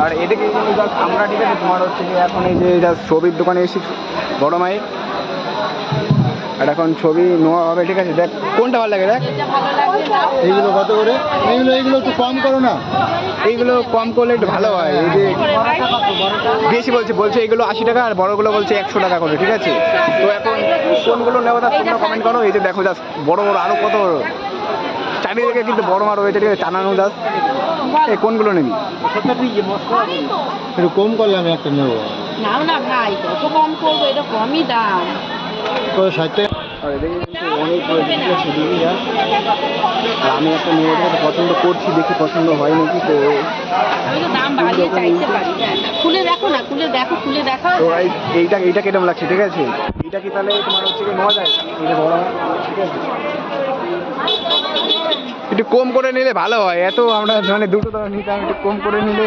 আর এদিকে আমরা ঠিক আছে তোমার হচ্ছে কি এখন এই যে যা ছবির দোকানে এসেছি বড় মাইক, আর এখন ছবি নেওয়া হবে। ঠিক আছে, দেখ কোনটা ভালো লাগে দেখ। এইগুলো কত করে? এইগুলো একটু কম করো না। এইগুলো কম করলে একটু ভালো হয়। এই যে বেশি বলছে এইগুলো 80 টাকা, আর বড়গুলো বলছে 100 টাকা করে। ঠিক আছে, তো এখন কোনগুলো নেবো তা তোমরা কমেন্ট করো। এই যে দেখো জাস্ট বড় বড় আরও কত চারিদিকে কিন্তু বড় মার রয়েছে। ঠিক আছে, টানানো জাস্ট। এই কোনগুলো নিবি? একটু কম করলে আমি একটা নেবো। নাও না ভাই, কত কম করবো, এটা কমই দাম। 60 টাকা। আর এদিকে কিন্তু অনেক আমি একটা নিয়ে পছন্দ করছি, দেখি পছন্দ হয় নাকি। তো আমি তো দাম বাড়িয়ে চাইতে পারি। খুলে দেখো না, খুলে দেখো, খুলে দেখো। তো এইটা কেমন লাগছে? ঠিক আছে, এইটা কি তাহলে তোমার হচ্ছে কি নেওয়া যায়? এটা বড় হয়, ঠিক আছে। একটু কম করে নিলে ভালো হয়। এত আমরা মানে দুটো নিতাম, একটু কম করে নিলে